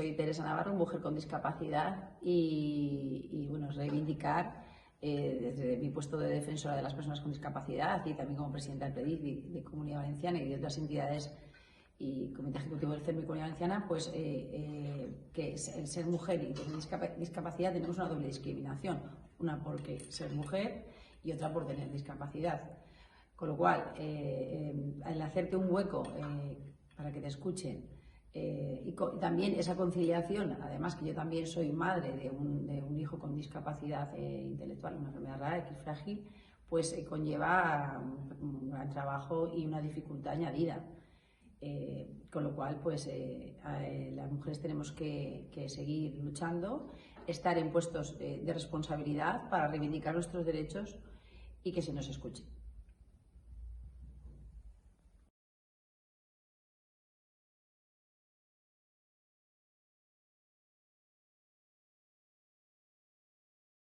soy Teresa Navarro, mujer con discapacidad y bueno, reivindicar desde mi puesto de defensora de las personas con discapacidad y también como presidenta del PREDIC de Comunidad Valenciana y de otras entidades y Comité Ejecutivo del CERMI Comunidad Valenciana, pues que el ser mujer y tener discapacidad tenemos una doble discriminación, una porque ser mujer y otra por tener discapacidad. Con lo cual, al hacerte un hueco para que te escuchen y también esa conciliación, además que yo también soy madre de un hijo con discapacidad intelectual, una enfermedad rara, X frágil, pues conlleva un gran trabajo y una dificultad añadida. Con lo cual, pues las mujeres tenemos que seguir luchando, estar en puestos de responsabilidad para reivindicar nuestros derechos y que se nos escuche.